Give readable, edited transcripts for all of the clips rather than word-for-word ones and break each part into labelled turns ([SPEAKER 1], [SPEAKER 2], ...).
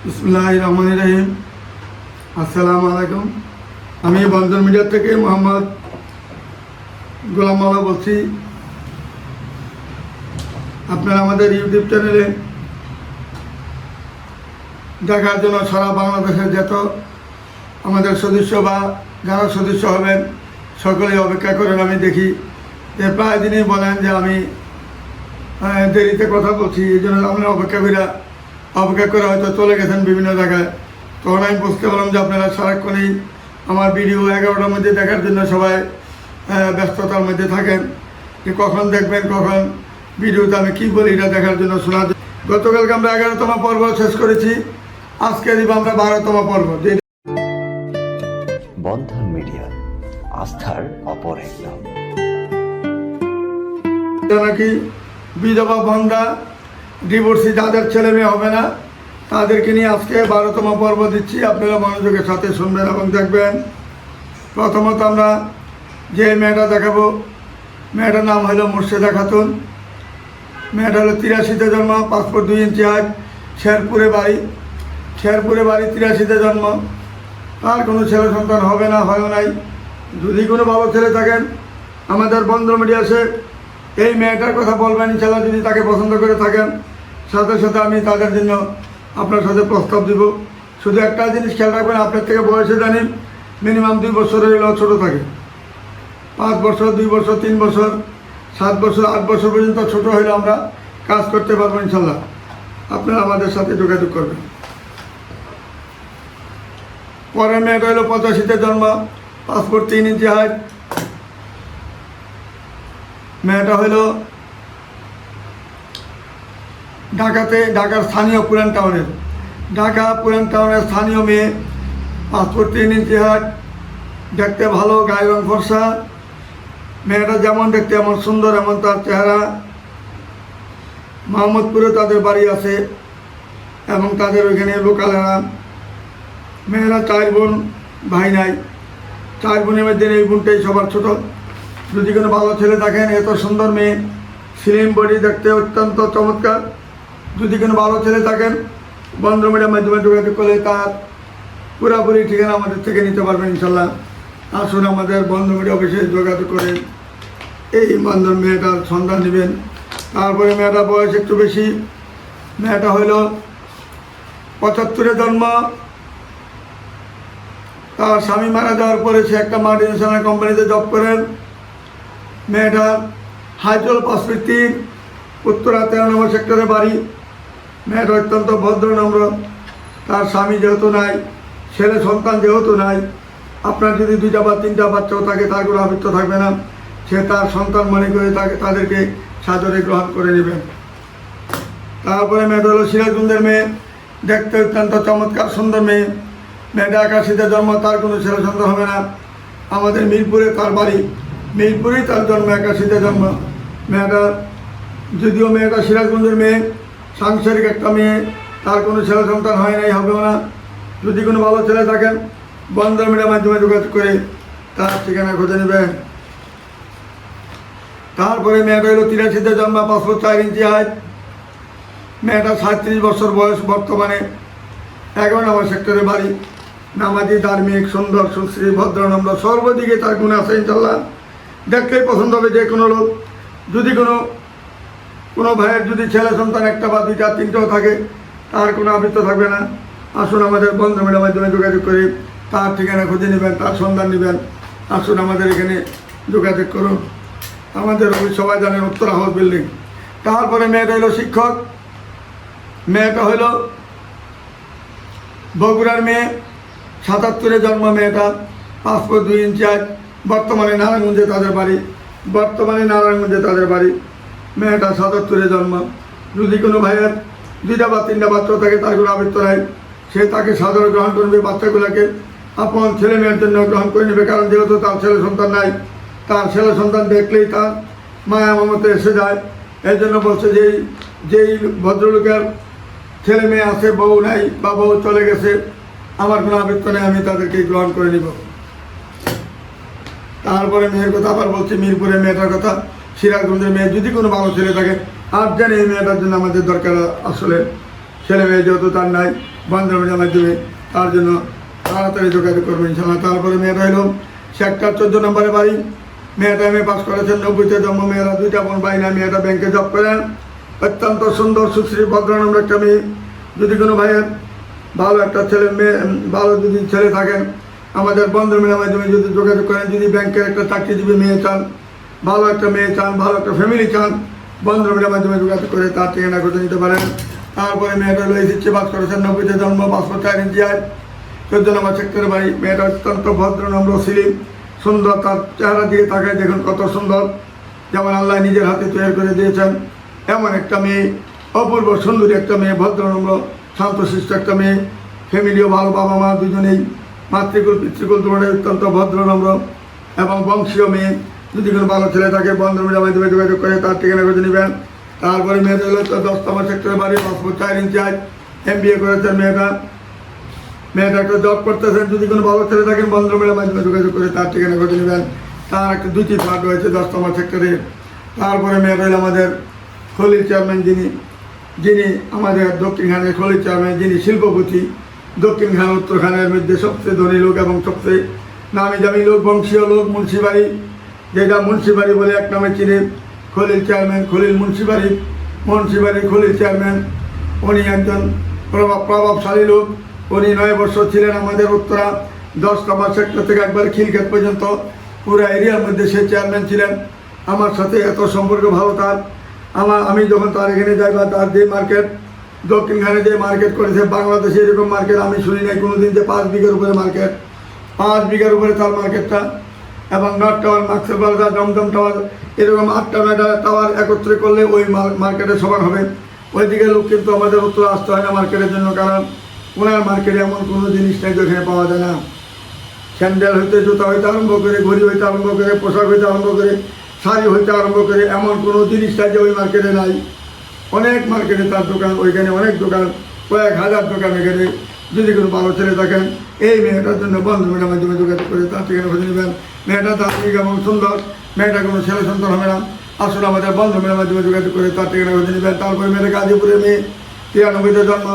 [SPEAKER 1] বিসমিল্লাহির রহমানির রহিম। আসসালামু আলাইকুম। আমি বন্ধন মিডিয়া থেকে মোহাম্মদ গোলাম মাওলা বলছি। আপনারা আমাদের ইউটিউব চ্যানেলে দেখার জন্য সারা বাংলাদেশের যত আমাদের সদস্য বা যারা সদস্য হবেন সকলেই অপেক্ষা করেন। আমি দেখি যে প্রায় দিনই বলেন যে আমি দেরিতে কথা বলছি, এই জন্য আমরা অপেক্ষা করে হয়তো চলে গেছেন বিভিন্ন জায়গায়। তখন আমি বুঝতে পারলাম যে আপনারা সারাক্ষণেই আমার ভিডিও 11টার মধ্যে দেখার জন্য সবাই ব্যস্ততার মধ্যে থাকেন, যে কখন দেখবেন, কখন ভিডিওতে আমি কী বলি এটা দেখার জন্য শোনার জন্য। গতকালকে আমরা 11তম পর্ব শেষ করেছি, আজকে দিব আমরা 12তম পর্ব।
[SPEAKER 2] বন্ধন মিডিয়া, আস্থার অপর এক নাম।
[SPEAKER 1] নাকি বিধবা বন্ধা ডিভোর্সি যাদের ছেলে মেয়ে হবে না তাদেরকে নিয়ে আজকে 12তম পর্ব দিচ্ছি। আপনারা মনোযোগের সাথে শুনবেন এবং দেখবেন। প্রথমত আমরা যে মেয়েটা দেখাবো, মেয়েটার নাম হলো মুর্শেদা খাতুন। মেয়েটা হলো 83-তে জন্ম, পাসপোর্ট 2 ইঞ্চি হাইট, শেরপুরে বাড়ি 83-তে জন্ম। তার কোনো ছেলে সন্তান হবে না, হয়ও নাই। যদি কোনো ভালো ছেলে থাকেন আমাদের বন্ধন মিডিয়া আসে এই মেয়েটার কথা বলবেন, ইনশাআল্লাহ যদি তাকে পছন্দ করে থাকেন সাথে সাথে আমি তাদের জন্য আপনার সাথে প্রস্তাব দিব। শুধু একটা জিনিস খেয়াল রাখবেন, আপনার থেকে বয়সে জানি মিনিমাম 2 বছরের হলেও ছোটো থাকে। 5 বছর, 2 বছর, 3 বছর, 7 বছর, 8 বছর পর্যন্ত ছোটো হলে আমরা কাজ করতে পারবো ইনশাআল্লাহ। আপনারা আমাদের সাথে যোগাযোগ করবেন। পরের মেয়েটা হলো 85-তে জন্ম, পাসপোর্ট 3 ইঞ্চি হাইট। মেয়েটা হলো ঢাকার স্থানীয় পুরান টাউনের স্থানীয় মেয়ে, পাসপোর্ট 3 ইঞ্চি হাইট, দেখতে ভালো, গায়ে রং ফর্সা। মেয়েটা যেমন দেখতে এমন সুন্দর, এমন তার চেহারা। মোহাম্মদপুরে তাদের বাড়ি আছে এবং তাদের ওইখানে লোকালেরা। মেয়েরা 4 বোন, ভাই নাই। 4 বোনের মধ্যে এই বোনটাই সবার ছোট। যদি কোনো ভালো ছেলে থাকেন, এত সুন্দর মেয়ে, স্লিম বডি, দেখতে অত্যন্ত চমৎকার। যদি কোনো ভালো ছেলে থাকেন বন্ধন মিডিয়ার মাধ্যমে যোগাযোগ করলে তার পুরোপুরি ঠিকানা আমাদের থেকে নিতে পারবেন ইনশাল্লাহ। আসুন আমাদের বন্ধন মিডিয়া অফিসে যোগাযোগ করে এই বন্ধন মেয়েটার সন্ধান নেবেন। তারপরে মেয়েটার বয়স একটু বেশি। মেয়েটা হইল 75-এ জন্ম। তার স্বামী মারা যাওয়ার পরে সে একটা মাল্টিনেশনাল কোম্পানিতে জব করেন। মেয়েটার হাইজল পাসপোর্ট 3, উত্তরা 13 নম্বর সেক্টরে বাড়ি। মেয়েটা অত্যন্ত ভদ্র নম্র। তার স্বামী যেহেতু নাই, ছেলে সন্তান যেহেতু নাই, আপনার যদি 2টা বা 3টা বাচ্চাও থাকে তার কোনো আবৃত্ত থাকবে না। সে তার সন্তান মনে করে তাদেরকে সাদরে গ্রহণ করে নেবেন। তারপরে মেয়েটা হলো সিরাজগঞ্জের মেয়ে, দেখতে অত্যন্ত চমৎকার সুন্দর মেয়ে। মেয়েটা 81-তে জন্ম, তার কোনো ছেলে সন্তান হবে না। আমাদের মিরপুরে তার বাড়ি, মিরপুরেই তার জন্ম, 81-তে জন্ম। যদিও মেয়েটা সিরাজগঞ্জের মেয়ে, সাংসারিক একটা মেয়ে, তার কোনো ছেলে সন্তান হয় নাই, হবেও না। যদি কোনো ভালো ছেলে থাকেন বন্ধন মিডিয়ার মাধ্যমে যোগাযোগ করে তার ঠিকানা খুঁজে নেবেন। তারপরে মেয়েটা হলো 83-তে জন্ম, পাসপোর্ট 4 ইঞ্চি হাইট। মেয়েটা 37 বছর বয়স, বর্তমানে 11 নম্বর সেক্টরে বাড়ি। নামাজি, ধার্মিক, সুন্দর, সুশ্রী, ভদ্রনম্র, সর্বদিকে তার গুণ আছে ইনশাল্লাহ। দেখলেই পছন্দ হবে যে কোনো লোক। যদি কোনো ভাইয়ের যদি ছেলে সন্তান 1টা বা 2টা 3টাও থাকে তার কোনো আবৃত্ত থাকবে না। আসুন আমাদের বন্ধন মিডিয়ার মাধ্যমে যোগাযোগ করে তার ঠিকানা খুঁজে নেবেন, তার সন্ধান নেবেন। আসুন আমাদের এখানে যোগাযোগ করুন। আমাদের সবাই জানেন উত্তরা হাউস বিল্ডিং। তারপরে মেয়েটা হলো শিক্ষক। মেয়েটা হলো বগুড়ার মেয়ে, 77-এ জন্ম। মেয়েটা পাসপোর্ট 2 ইঞ্চি হাইট, বর্তমানে নারায়ণগঞ্জে তাদের বাড়ি। মেয়েটা 77-এ জন্ম। যদি কোনো ভাইয়ের 2টা বা 3টা বাচ্চা থাকে তার কোনো আবৃত্ত নাই, সে তাকে সাদরে গ্রহণ করবে। বাচ্চাগুলোকে আপন ছেলে মেয়ের জন্য গ্রহণ করে নেবে, কারণ যেহেতু তার ছেলে সন্তান নাই, তার ছেলে সন্তান দেখলেই তার মায়া মমতা এসে যায়। এই জন্য বলছে যেই ভদ্রলোকের ছেলে মেয়ে আছে, বউ নাই বা বউ চলে গেছে, আমার কোনো আবৃত্ত নেই, আমি তাদেরকে গ্রহণ করে নিব। তারপরে মেয়ের কথা আবার বলছি, মিরপুরের মেয়েটার কথা, সিরাজগঞ্জের মেয়ে। যদি কোনো ভালো ছেলে থাকে আর জানি এই মেয়েটার জন্য আমাদের দরকার আসলে ছেলে মেয়ে যেহেতু তার নাই বন্ধন মিডিয়ার মাধ্যমে, তার জন্য তাড়াতাড়ি যোগাযোগ করবেন ইনশাআল্লাহ। তারপরে মেয়েটা হলো সেক্টর 14 নম্বরে বাড়ি। মেয়েটা MA পাস করেছেন, 90-তে জন্ম। মেয়েরা 2টা বোন ভাই না, মেয়েটা ব্যাংকে জব করেন। অত্যন্ত সুন্দর সুশ্রী ভদ্রনম্র একটা মেয়ে। যদি কোনো ভাইয়ের ভালো একটা ছেলে মেয়ে ভালো যদি ছেলে থাকেন আমাদের বন্ধন মিডিয়ার মাধ্যমে যদি যোগাযোগ করেন, যদি ব্যাংকের একটা চাকরিজীবী মেয়ে চান, ভালো একটা মেয়ে চান, ভালো একটা ফ্যামিলি চান, বন্ধন মিডিয়ার মাধ্যমে যোগাযোগ করে তার ঠিকানা করে নিতে পারেন। তারপরে মেয়েটা হলো SSC পাস করেছেন, 90-তে জন্ম, 5 ফুট 4 ইঞ্চি হাইট, 14 নম্বর সেক্টরের বাড়ি। মেয়েটা অত্যন্ত ভদ্রনম্র সিলিম সুন্দর, তার চেহারা দিয়ে তাকায় দেখুন কত সুন্দর, যেমন আল্লাহ নিজের হাতে তৈরি করে দিয়েছেন এমন একটা মেয়ে, অপূর্ব সুন্দরী একটা মেয়ে, ভদ্রনম্র শান্তশিষ্ট একটা মেয়ে। ফ্যামিলিও ভালো, বাবা মা দুজনেই মাতৃকুল পিতৃকুল দুজনেই অত্যন্ত ভদ্রনম্র এবং বংশীয় মেয়ে। যদি কোনো ভালো ছেলে থাকে বন্ধন মিডিয়ার মাধ্যমে যোগাযোগ করে তার ঠিকানা করে নেবেন। তারপরে মেয়েটা হলো 10 নম্বর সেক্টরের বাড়ি, 5 ফুট 4 ইঞ্চি হাইট, MBA করেছেন মেয়েটা একটা জব করতেছেন। যদি কোনো ভালো ছেলে থাকেন বন্ধন মিডিয়ার মাধ্যমে যোগাযোগ করে তার ঠিকানা করে নেবেন। তার একটা 2টি ফ্ল্যাট রয়েছে 10 নম্বর সেক্টরে। তারপরে মেয়েটা হলো আমাদের খলিল চেয়ারম্যান, যিনি আমাদের দক্ষিণ খানের খলিল চেয়ারম্যান, যিনি শিল্পপতি, দক্ষিণ খান উত্তর খানের মধ্যে সবচেয়ে ধনী লোক এবং সবচেয়ে নামি দামি লোক, বংশীয় লোক, মুন্সিবাড়ি, যেটা মুন্সিবাড়ি বলে এক নামে চিনে, খলিল চেয়ারম্যান, খলিল মুন্সিবাড়ি খলিল চেয়ারম্যান। উনি একজন প্রভাবশালী লোক। উনি 9 বছর ছিলেন আমাদের উত্তরা 10 নম্বর সেক্টর থেকে একবার খিলক্ষেত পর্যন্ত পুরো এরিয়ার মধ্যে সে চেয়ারম্যান ছিলেন। আমার সাথে এত সম্পর্ক ভালো তার। আমি যখন তার এখানে যাই বা তার যে মার্কেট দক্ষিণখানে যে মার্কেট করেছে, বাংলাদেশে এরকম মার্কেট আমি শুনি নাই কোনোদিন, যে 5 বিঘার উপরে মার্কেট, 5 বিঘার উপরে তার মার্কেটটা। এবং নর্থ টাওয়ার, মাক্সের বাজার, দমদম টাওয়ার, এরকম 8টা 9টা টাওয়ার একত্রে করলে ওই মার্কেটে সমান হবে। ওইদিকে লোক কিন্তু আমাদের উত্তরে আসতে হয় না মার্কেটের জন্য, কারণ ওনার মার্কেটে এমন কোনো জিনিস নেই যেখানে পাওয়া যায় না। স্যান্ডেল হইতে, জুতা হইতে আরম্ভ করে, ঘড়ি হইতে আরম্ভ করে, পোশাক হইতে আরম্ভ করে, শাড়ি হইতে আরম্ভ করে, এমন কোনো জিনিস নাই যে ওই মার্কেটে নাই। অনেক মার্কেটে তার দোকান, ওইখানে অনেক দোকান, কয়েক হাজার দোকান। এখানে যদি কোনো ভালো ছেলে থাকেন এই মেয়েটার জন্য বন্ধন মিডিয়ার মাধ্যমে যোগাযোগ করে তার ঠিকানা খুঁজে নেবেন। মেয়েটা ধার্মিক এবং সুন্দর, মেয়েটা কোনো ছেলে সন্তান হবে না। আসলে আমাদের বন্ধন মিডিয়ার মাধ্যমে যোগাযোগ করে তার ঠিকানা খুঁজে নেবেন। তারপরে মেয়েটা গাজীপুরের মেয়ে, 93-তে জন্ম,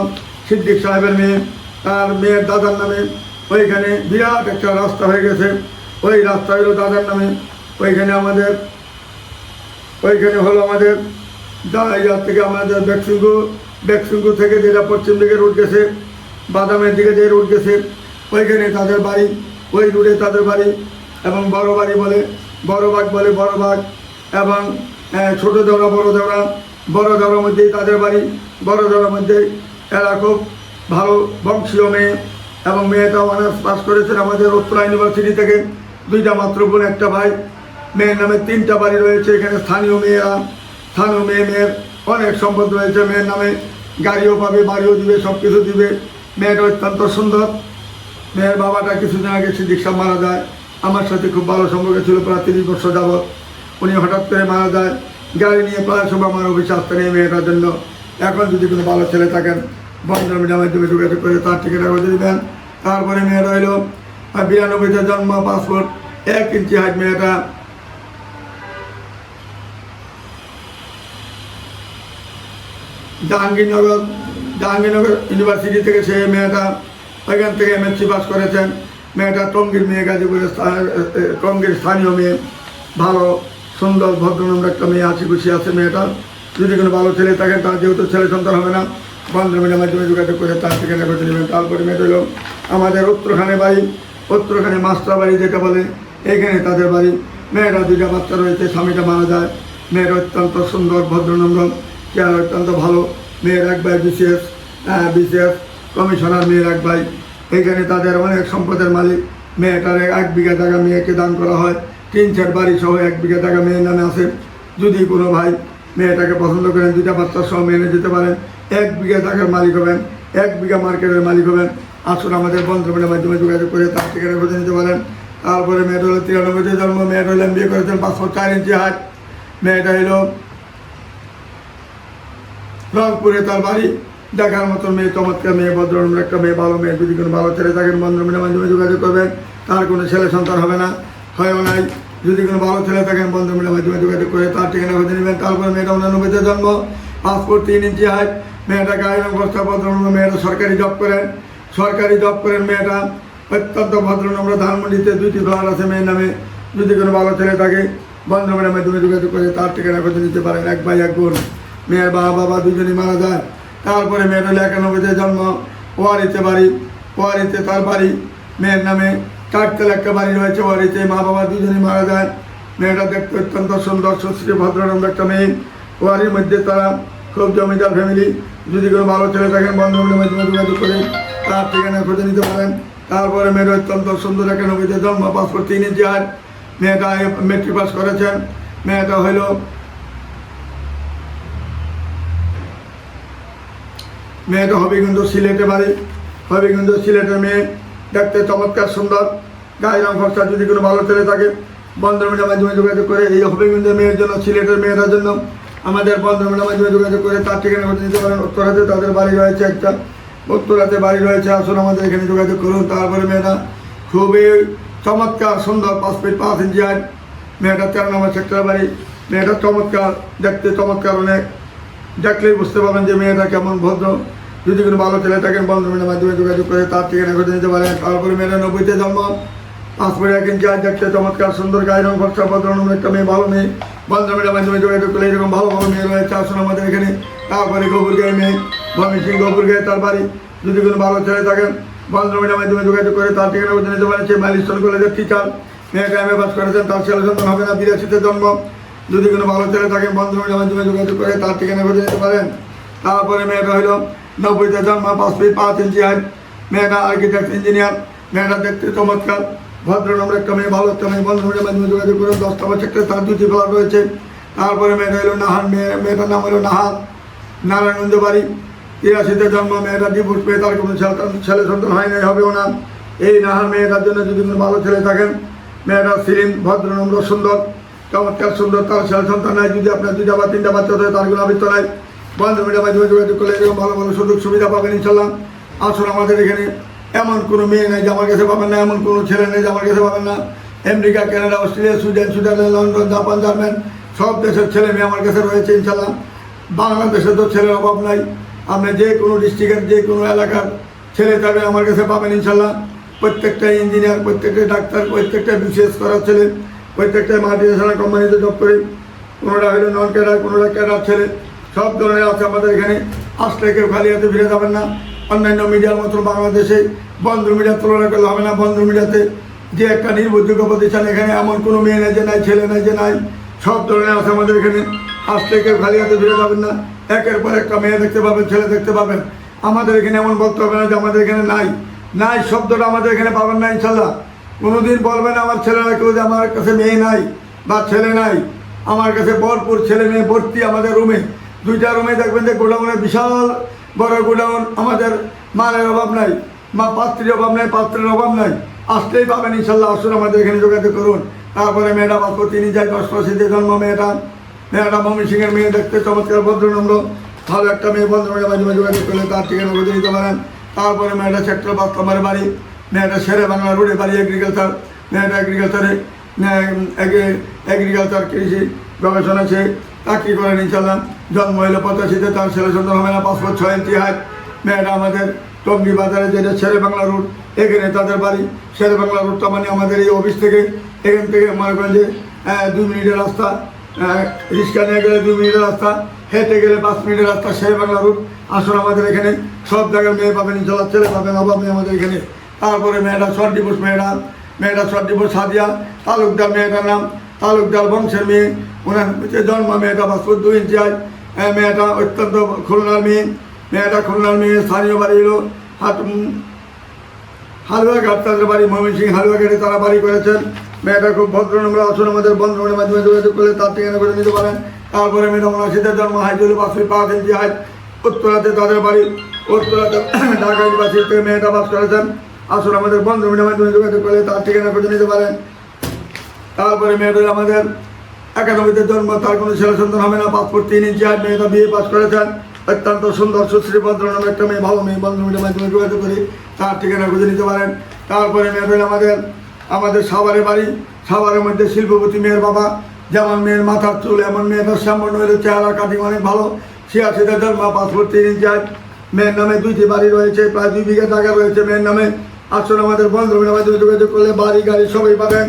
[SPEAKER 1] সিদ্দিক সাহেবের মেয়ে। তার মেয়ের দাদার নামে ওইখানে বিরাট একটা রাস্তা হয়ে গেছে, ওই রাস্তা হলো দাদার নামে। ওইখানে হলো আমাদের দাঁড়াইয়ার থেকে আমাদের বেক্সিঙ্গু থেকে যেটা পশ্চিম দিকে রুট গেছে, বাদামের দিকে যে রুট গেছে, ওইখানে তাদের বাড়ি, ওই রুটে তাদের বাড়ি। এবং বড় বাড়ি বলে বড়বাগ বলে বড়বাগ, এবং ছোট দেওড়া বড় দেওড়ার মধ্যেই তাদের বাড়ি। বড় দেওড়ার মধ্যে এরা খুব ভালো বংশীয় মেয়ে, এবং মেয়েটা অনার্স পাস করেছেন আমাদের উত্তরা ইউনিভার্সিটি থেকে। 2টা মাত্র বোন, একটা ভাই। মেয়ের নামে 3টা বাড়ি রয়েছে এখানে। স্থানীয় মেয়ের অনেক সম্পদ রয়েছে। মেয়ের নামে গাড়িও পাবে, বাড়িও দিবে, সব কিছু দিবে। মেয়েটা অত্যন্ত সুন্দর। মেয়ের বাবাটা কিছুদিন আগে সিদ্দিক সাহেব মারা যায়। আমার সাথে খুব ভালো সম্পর্ক ছিল প্রায় 30 বছর যাবৎ। উনি হঠাৎ করে মারা যায়। গাড়ি নিয়ে প্রায় সব আমার অফিসে আসতেন এই মেয়েটার জন্য। এখন যদি কোনো ভালো ছেলে থাকেন বন্ধন মিডিয়ার মাধ্যমে যোগাযোগ করে তার ঠিকানা করে দেবেন। তারপরে মেয়েটা হইল 92-তে জন্ম, 5 ফুট 1 ইঞ্চি হাইট। মেয়েটা জাহাঙ্গীরনগর ইউনিভার্সিটি থেকে সে মেয়েটা ওইখান থেকে MSc পাস করেছেন। মেয়েটা টঙ্গীর মেয়ে, গাজীপুরের টঙ্গীর স্থানীয় মেয়ে, ভালো সুন্দর ভদ্রনম্র একটা মেয়ে, হাসি খুশি আছে মেয়েটা। যদি কোনো ভালো ছেলে থাকে, তার যেহেতু ছেলে সন্তান হবে না, বন্ধন মিডিয়ার মাধ্যমে যোগাযোগ করে তার ঠিকানা করে নেবেন। তারপরে মেয়েটা হলো আমাদের উত্তরখানে বাড়ি, উত্তরখানে মাস্টার বাড়ি যেটা বলে, এইখানে তাদের বাড়ি। মেয়েটা 2টা বাচ্চা রয়েছে, স্বামীটা মারা যায়। মেয়েটা অত্যন্ত সুন্দর ভদ্রনম্র, চেহারা অত্যন্ত ভালো। মেয়ের এক ভাই বিসিএস কমিশনার, মেয়ের এক ভাই। এইখানে তাদের অনেক সম্পদের মালিক। মেয়েটার 1 বিঘা জায়গা মেয়েকে দান করা হয়। 3 সেট বাড়ি সহ 1 বিঘা জায়গা মেয়ের নামে আছে। যদি কোনো ভাই মেয়েটাকে পছন্দ করেন, 2টা বাচ্চা সহ মেনে যেতে পারেন। 1 বিঘা জায়গার মালিক হবেন, 1 বিঘা মার্কেটের মালিক হবেন। আসলে আমাদের বন্ধন মিডিয়ার মাধ্যমে যোগাযোগ করে তার ঠিকানা খুঁজে নিতে পারেন। তারপরে মেয়েটা হলো 93-তে জন্ম, মেয়েটা হলো MBA করেছেন, 5 ফুট 4 ইঞ্চি হাইট। মেয়েটা হলো রংপুরে তার বাড়ি। দেখার মতন মেয়ে, চমৎকার মেয়ে, ভদ্রনম্র একটা মেয়ে, ভালো মেয়ে। যদি কোনো ভালো ছেলে থাকেন বন্ধন মিডিয়ার মাধ্যমে যোগাযোগ করবেন। তার কোনো ছেলে সন্তান হবে না, হয়ও নাই। যদি কোনো ভালো ছেলে থাকেন বন্ধন মিডিয়ার মাধ্যমে যোগাযোগ করে তার ঠিকানা খুঁজে নেবেন। তারপরে মেয়েটা 89-তে জন্ম, 5 ফুট 3 ইঞ্চি হাইট। মেয়েটা গায়ে রং বস্তা ভদ্রনম্র, মেয়েটা সরকারি জব করেন মেয়েটা অত্যন্ত ভদ্রনম্র। ধানমন্ডিতে 2টি ফ্ল্যাট আছে মেয়ের নামে। যদি কোনো ভালো ছেলে থাকে বন্ধুমের মাধ্যমে যোগাযোগ করে তার ঠিকানা খুঁজে নিতে পারেন। 1 ভাই 1 বোন, মেয়ের বাবা দুজনই মারা যায়। তারপরে মেয়ের হলো 91-তে জন্ম, ওয়ারিতে তার বাড়ি, মেয়ের নামে 4 তলা একটা বাড়ি রয়েছে ওয়ারিতে, মা বাবা দুজনই মারা যায়। মেয়েটা দেখতে অত্যন্ত সুন্দর সুশ্রী ভদ্রনম্র একটা মেয়ে। ওয়ারির মধ্যে তারা খুব জমিদার ফ্যামিলি। যদি কোনো ভালো ছেলে থাকেন বন্ধুমের মাধ্যমে যোগাযোগ করে তার ঠিকানা খুঁজে নিতে পারেন। তারপরে মেয়ের অত্যন্ত সুন্দর 91-তে জন্ম, পাসপোর্ট 3 ইঞ্চি হাইট, মেয়েটা মেট্রিক পাস করেছেন। মেয়েটা হইল হবিগঞ্জ সিলেটে বাড়ি, হবিগঞ্জ সিলেটের মেয়ে, দেখতে চমৎকার সুন্দর, গায়ে রং ফর্সা। যদি কোনো ভালো ছেলে থাকে বন্ধুমের মাধ্যমে যোগাযোগ করে এই হবিগঞ্জের মেয়ের জন্য, সিলেটের মেয়েটার জন্য আমাদের বন্ধুমের মাধ্যমে যোগাযোগ করে তার ঠিকানা খুঁজে নিতে পারেন। উত্তরাতে তাদের বাড়ি রয়েছে একটা, উত্তরাতে বাড়ি রয়েছে, আসুন আমাদের এখানে যোগাযোগ করুন। তারপরে মেয়েটা খুবই চমৎকার সুন্দর, 5 ফিট 5 ইঞ্চি হাইট, মেয়েটা 13 নম্বর সেক্টর বাড়ি। মেয়েটা চমৎকার, দেখতে চমৎকার অনেক, দেখলেই বুঝতে পারবেন যে মেয়েটা কেমন ভদ্র। যদি কোনো ভালো ছেলে থাকেন বন্ধুমের মাধ্যমে যোগাযোগ করে তার ঠিকানা খুঁজে নিতে পারেন। তারপরে মেয়েটা 90-তে জন্ম, 5 ফিট 1 ইঞ্চি হাইট, দেখতে চমৎকার সুন্দর, গায়ে রং ফর্সা ভদ্রনম্র একটা মেয়ে, ভালো মেয়ে। বন্ধুমের মাধ্যমে যোগাযোগ করলে এরকম ভালো ভালো মেয়ে রয়েছে, আসুন আমাদের এখানে। তারপরে গোপুরগাঁয়ে মেয়ে, ময়মনসিংহ গোপুরগাঁয়ে তার বাড়ি। যদি কোনো ভালো ছেলে থাকেন বন্ধুমের মাধ্যমে যোগাযোগ করে তার ঠিকানা খুঁজে নিতে পারেন। সে মাইলস্টোন কলেজের টিচার, মেয়েটা এমএ পাস করেছেন, তার ছেলে সন্তান হবে না, 82-তে জন্ম। যদি কোনো ভালো ছেলে থাকেন বন্ধুমের মাধ্যমে যোগাযোগ করে তার ঠিকানা খুঁজে নিতে পারেন। তারপরে মেয়েটা হইল 90-তে জন্ম, 5 ফিট 5 ইঞ্চি হাইট, মেয়েটা আর্কিটেক্ট ইঞ্জিনিয়ার, মেয়েটা দেখতে চমৎকার ভদ্রনম্র একটা মেয়ে, ভালো একটা মেয়ে। বন্ধুমের মাধ্যমে যোগাযোগ করে 10 নম্বর সেক্টরে তার 2টি ফ্ল্যাট রয়েছে। তারপরে মেয়েটা হইল নাহার, মেয়েটার নাম হলো নাহার, নারায়ণগঞ্জ বাড়ি, 83-তে জন্ম। মেয়েটা ডিভোর্স পেয়ে তার কোনো ছেলে সন্তান হয় নাই, হবেও না। এই নাহার মেয়েটার জন্য যদি কোনো ভালো ছেলে থাকেন, মেয়েটা সিলিম ভদ্রনম্র সুন্দর, চমৎকার সুন্দর, তার ছেলে সন্তান নাই। যদি আপনার 2টা বা 3টা বাচ্চা থাকে তার কোনো আবৃত্ত নাই। বন্ধুমের মাধ্যমে যোগাযোগ করলে এরকম ভালো ভালো সুযোগ সুবিধা পাবেন ইনশাল্লাহ। আসুন আমাদের এখানে এমন কোনো মেয়ে নেই যে আমার কাছে পাবেন না, এমন কোনো ছেলে নেই যে আমার কাছে পাবেন না। America, Canada, Australia, Switzerland, London, Japan, German সব দেশের ছেলে মেয়ে আমার কাছে রয়েছে ইনশাল্লাহ। বাংলাদেশে তো ছেলের অভাব নাই। আপনি যে কোনো ডিস্ট্রিক্টের যে কোনো এলাকার ছেলে থাকবে আমার কাছে পাবেন ইনশাল্লাহ। প্রত্যেকটা ইঞ্জিনিয়ার, প্রত্যেকটা ডাক্তার, প্রত্যেকটা বিশেষ করার ছেলে, প্রত্যেকটা মাল্টিনেশনাল কোম্পানিতে জব করে, কোনোটা হলো নন ক্যাডার, কোনোটা ক্যাডার ছেলে, সব ধরনের আছে আমাদের এখানে। আসলে কেউ খালি হাতে ফিরে যাবেন না। অন্যান্য মিডিয়ার মতো বাংলাদেশে বন্ধু মিডিয়ার তুলনা করলে হবে না। বন্ধু মিডিয়াতে যে একটা নির্ভরযোগ্য প্রতিষ্ঠান, এখানে এমন কোনো মেয়ে নেই যে নাই, ছেলে নাই যে নাই, সব ধরনের আছে আমাদের এখানে। আসলে কেউ খালি হাতে ফিরে যাবেন না। একের পর একটা মেয়ে দেখতে পাবেন, ছেলে দেখতে পাবেন। আমাদের এখানে এমন বলতে হবে না যে আমাদের এখানে নাই শব্দটা আমাদের এখানে পাবেন না ইনশাল্লাহ। কোনোদিন বলবেন আমার ছেলেরা কেউ যে আমার কাছে মেয়ে নাই বা ছেলে নাই। আমার কাছে ভরপুর ছেলে মেয়ে ভর্তি আমাদের রুমে। 2টা রুমে দেখবেন যে গোডাউনে বিশাল বড় গোডাউন। আমাদের মালের অভাব নাই, পাত্রীর অভাব নাই, পাত্রের অভাব নাই। আসলেই পাবেন ইনশাল্লাহ। আসুন আমাদের এখানে যোগাযোগ করুন। তারপরে মেয়েটা বাক্য 3 ইঞ্চি 88-তে জন্ম, মেয়েটা ময়মনসিংহের মেয়ে, দেখতে চমৎকার ভদ্রনম্র, ভালো একটা মেয়ে। বন্ধুমের মাধ্যমে যোগাযোগ করলে তার ঠিকানা খুঁজে নিতে পারেন। তারপরে মেয়েটা সেক্টর 5 নম্বরের বাড়ি, মেয়েটা শেরে বাংলা রোডে বাড়ি, এগ্রিকালচার, মেয়েটা এগ্রিকালচার কৃষি গবেষণা সে চাকরি করেন ইনশাল্লাহ। জন্ম হইল 85-তে, তার ছেলে সন্তান হবে না, 5 ফুট 6 ইঞ্চি হাইট। মেয়েটা আমাদের টঙ্গী বাজারে যেটা শেরে বাংলা রোড, এখানে তাদের বাড়ি। শেরে বাংলা রোডটা মানে আমাদের এই অফিস থেকে, এখান থেকে মনে করেন যে 2 মিনিটের রাস্তা, রিক্সা নিয়ে গেলে 2 মিনিটের রাস্তা, হেঁটে গেলে 5 মিনিটের রাস্তা, শেরে বাংলা রোড। আসুন আমাদের এখানে সব জায়গায় মেয়ে পাবেন ইনশাল্লাহ, ছেলে পাবেন, অভাব নেই আমাদের এখানে। তারপরে মেয়েটা শর্ট ডিভোর্স, মেয়েটা শর্ট ডিভোর্স সাদিয়া তালুকদার, মেয়েটার নাম তালুকদার বংশের মেয়ে, ওনার জন্ম। মেয়েটা 5 ফুট 2 ইঞ্চি হাইট, মেয়েটা অত্যন্ত খুলনার মেয়ে, স্থানীয় বাড়ি হলো হালুয়াঘাট, তাদের বাড়ি ময়মনসিংহ হালুয়াঘাটে তারা বাড়ি করেছেন। মেয়েটা খুব ভদ্রনম্র। আসুন আমাদের বন্ধুমের মাধ্যমে যোগাযোগ করলে তার ঠিকানা করে নিতে পারেন। তারপরে মেয়েটা 79-তে জন্ম, হাইট হলো 5 ফিট 5 ইঞ্চি হাইট, উত্তরাতে তাদের বাড়ি, উত্তরাতে ঢাকা ইউনিভার্সিটি থেকে মেয়েটা পাস করেছেন। আসুন আমাদের বন্ধুমের মাধ্যমে যোগাযোগ করলে তার ঠিকানা করে নিতে পারেন। তারপরে মেয়েটা আমাদের 91-তে জন্ম, তার কোনো ছেলে সন্তান হবে না, 5 ফুট 3 ইঞ্চি হাইট, মেয়েটা বিয়ে পাস করেছেন। অত্যন্ত সুন্দর সুশ্রী ভদ্রনাম একটা মেয়ে, ভালো মেয়ে। বন্ধুমের মাধ্যমে যোগাযোগ করি তার ঠিকানা খুঁজে নিতে পারেন। তারপরে মেয়েটা আমাদের সাভারে বাড়ি, সাভারের মধ্যে শিল্পপতি মেয়ের বাবা। যেমন মেয়ের মাথার চুল, এমন মেয়েটার সামনে হইলে চেহারা কাটিং অনেক ভালো, 86টা জন্ম, পাসপোর্ট 3 ইঞ্চার, মেয়ের নামে 2টি বাড়ি রয়েছে, প্রায় 2 বিঘা টাকা রয়েছে মেয়ের নামে। আসুন আমাদের বন্ধুদের মাধ্যমে যোগাযোগ করলে বাড়ি গাড়ি সবই পাবেন,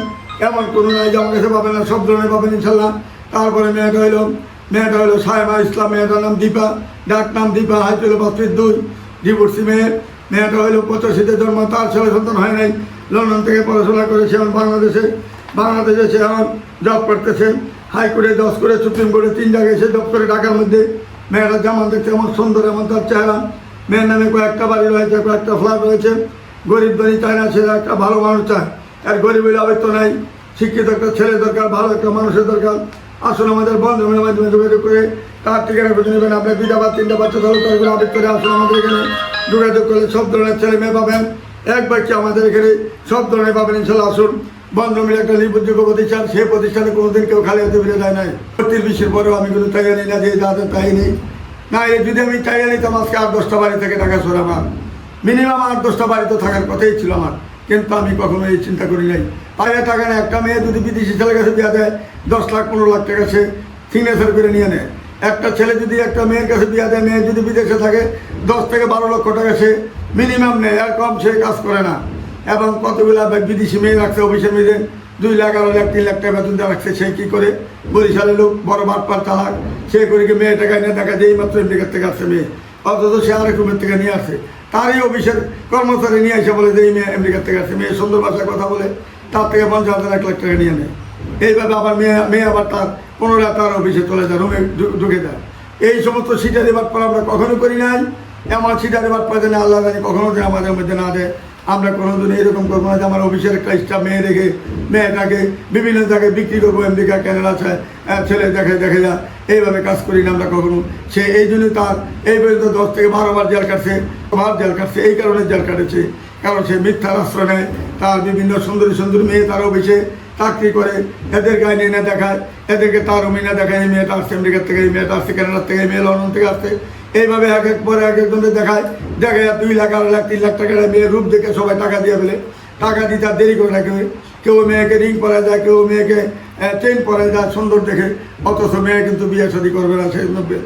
[SPEAKER 1] এমন কোনো নাই যে আমার কাছে পাবেন না, সব ধরনের পাবেন ইনশাল্লাহ। তারপরে মেয়েটা হলো সায়মা ইসলাম, মেয়েটার নাম দীপা, ডাক নাম দীপা, হাইট হলো 32, ডিভোর্সি মেয়ে। মেয়েটা হলো 85তে জন্ম, তার ছেলে সন্তান হয় নাই, লন্ডন থেকে পড়াশোনা করেছে, এখন বাংলাদেশে সে এখন জব করতেছে। হাইকোর্টে 10 করে, সুপ্রিম কোর্টে 3 জায়গায় সে জব করে ঢাকার মধ্যে। মেয়েটা যেমন দেখছে এমন সুন্দর, এমন তার চেহারা। মেয়ের নামে কয়েকটা বাড়ি রয়েছে, কয়েকটা ফ্ল্যাট রয়েছে। গরিব ধনী চায় না, ছেলে একটা ভালো মানুষ চায়, আর গরিব হলে আবেগ তো নাই। শিক্ষিত একটা ছেলে দরকার, ভালো একটা মানুষের দরকার। আসুন আমাদের বন্ধুদের মাধ্যমে যোগাযোগ করে তার ঠিকানা খুঁজে নেবেন। আপনার 2টা বা 3টা বাচ্চা তাহলে তারপরে আবেগ করে আসুন আমাদের এখানে যোগাযোগ করলে সব ধরনের ছেলে মেয়ে পাবেন। এক বাচ্চা আমাদের এখানে সব ধরনের পাবেন ইনশাল্লাহ। আসুন, বন্ধু মিলে একটা নির্ভরযোগ্য প্রতিষ্ঠান, সেই প্রতিষ্ঠানে কোনোদিন কেউ খালি হাতে ফিরে যায় নাই। 32-20 পরেও আমি কিন্তু চাই আনি না যে যাদের তাই নেই না। যদি আমি চাই নিতাম আজকে 8-10টা বাড়ি থেকে টাকা সর, আমার মিনিমাম 8-10টা বাড়ি তো থাকার কথাই ছিল আমার, কিন্তু আমি কখনো এই চিন্তা করি নাই। পায়ে টাকা নেই, একটা মেয়ে যদি বিদেশি ছেলের কাছে বিয়ে দেয় 10 লাখ 15 লাখ টাকা সে সিগনেচার করে নিয়ে নেয়। একটা ছেলে যদি একটা মেয়ের কাছে বিয়ে দেয়, মেয়ে যদি বিদেশে থাকে 10 থেকে 12 লক্ষ টাকা সে মিনিমাম নেয়, আর কম সে কাজ করে না। এবং কতগুলা বিদেশি মেয়ে রাখছে, অফিসের মেয়েদের 2 লাখ 2.5 লাখ 3 লাখ টাকা বেতন দিয়ে রাখছে। সে কী করে? বরিশালের লোক, বড় বাটপার চালাক, সে করে কি মেয়ে টাকা এনে দেখা যায় মাত্র আমেরিকার থেকে আসছে মেয়ে, অথচ সে আরেক রুমের থেকে নিয়ে আসে। তারই অফিসের কর্মচারী নিয়ে এসে বলে যে এই মেয়ে আমেরিকার থেকে আসছে। মেয়ে সুন্দর ভাষায় কথা বলে তার থেকে 50,000 1 লাখ টাকা নিয়ে নেয়। এইভাবে আবার মেয়ে আবার তার 15 তার অফিসে চলে যায়, রুমে ঢুকে যায়। এই সমস্ত সিটারি বাটপার আমরা কখনো করি নাই। এমন সিটারি বাটপার যেন আল্লাহ জানি কখনো যেন আমাদের মধ্যে না দেয়। আমরা কোনোদিন এরকম করবো না যে আমার অফিসের একটা স্টাফ মেয়ে রেখে মেয়েটাকে বিভিন্ন জায়গায় বিক্রি করবো, আমেরিকা ক্যানাডা ছেলে দেখে যা, এইভাবে কাজ করি না আমরা কখনো। সে এই জন্যই তার এই পর্যন্ত 10 থেকে 12 বার জেল কাটছে, এই কারণে জেল কাটেছে, কারণ সে মিথ্যার আশ্রয় নেয়। তার বিভিন্ন সুন্দরী মেয়ে তার অফিসে চাকরি করে, এদের গায়ে এনে দেখায়, এদেরকে তার অমিনা দেখায়, এই মেয়েটা আসছে আমেরিকার থেকে, এই মেয়েটা আসছে ক্যানাডার থেকে, এই মেয়ে লন্ডন থেকে আসছে। এইভাবে এক এক পরে এক একজনদের দেখায় 2 লাখ 2.5 লাখ 3 লাখ টাকা মেয়ের রূপ দেখে সবাই টাকা দিয়ে ফেলে। টাকা দিতে আর দেরি করে না, কেউ মেয়েকে রিং পরা যায়, কেউ মেয়েকে চেন পরা যায় সুন্দর দেখে, অথচ মেয়ে কিন্তু বিয়ে শাদী করবে না, সে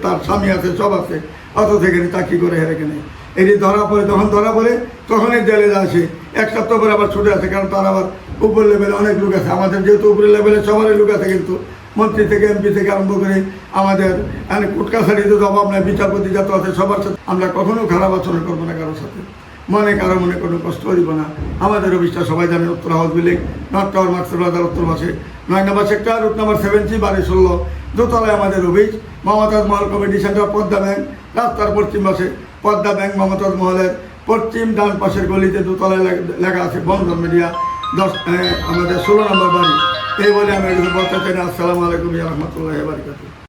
[SPEAKER 1] তার স্বামী আছে, সব আছে, অথচ এখানে চাকরি করে এখানে। এটি ধরা পড়ে, তখন ধরা পড়ে তখনই জেলে আসে। 1 সপ্তাহ পরে আবার ছুটে আসে, কারণ তার আবার উপর লেভেলে অনেক লোক আছে। আমাদের যেহেতু উপরের লেভেলে সবারই লোক আছে, কিন্তু মন্ত্রী থেকে এমপি থেকে আরম্ভ করে আমাদের কোর্ট কাছারিতে জবাব নেয়, বিচারপতি যত আছে সবার সাথে আমরা কখনো খারাপ আচরণ করবো না কারোর সাথে, কারো মনে কোনো কষ্ট দিব না। আমাদের অফিসটা সবাই জানে উত্তর হাউস বিল্ডিং, নর্থ টাওয়ার, মার্কসের বাজার, উত্তর পাশে 9 নম্বর সেক্টর, রুট নম্বর 70, বাড়ি 16, দোতলায় আমাদের office. Mumtaz Mahal committee centre, Padma bank, রাস্তার পশ্চিম পাশে পদ্মা ব্যাংক, মমতাজ মহলের পশ্চিম ডান পাশের গলিতে দোতলায় লেখা আছে বন্ধন মিডিয়া, আমাদের 16 নম্বর বাড়ি। এই বলে আমি বলতে চাই। আসসালামু আলাইকুম রহমতুল্লাহ বারকাতুহু।